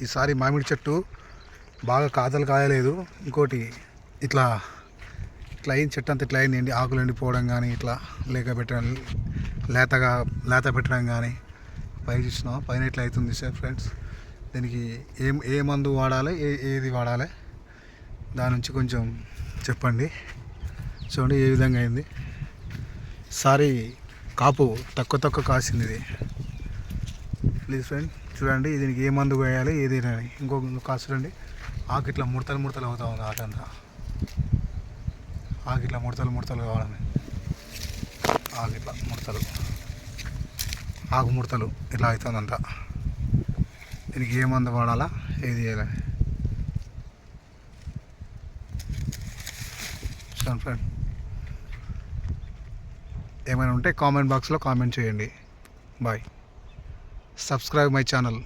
ఈసారి మామిడి చెట్టు బాగా కాతలు కాయలేదు. ఇంకోటి ఇట్లా ఇట్లా అయింది, చెట్టు అంతా ఇట్లా అయింది, ఆకులు ఎండిపోవడం కానీ, ఇట్లా లేక పెట్టడం, లేత పెట్టడం కానీ పై చూసినా పైన ఇట్లా అవుతుంది సార్ ఫ్రెండ్స్. దీనికి ఏ మందు వాడాలి, ఏది వాడాలి దాని నుంచి కొంచెం చెప్పండి. చూడండి ఏ విధంగా అయింది. ఈసారి కాపు తక్కువ కాసింది ఇది. ప్లీజ్ ఫ్రెండ్ చూడండి, దీనికి ఏ మందు వేయాలి ఏది అని. ఇంకొక కాసు చూడండి, ఆకు ఇట్లా ముడతలు అవుతా ఉంది. ఆకంతా ఆకు ఇట్లా ముడతలు కావాలని, ఆకు ఇట్లా ఆకు ముడతలు ఇట్లా అవుతుందంతా. దీనికి ఏ మందు వాడాలా ఏది చేయాలని చూడండి ఫ్రెండ్. ఏమైనా ఉంటే కామెంట్ బాక్స్లో కామెంట్ చేయండి. బాయ్. Subscribe my channel.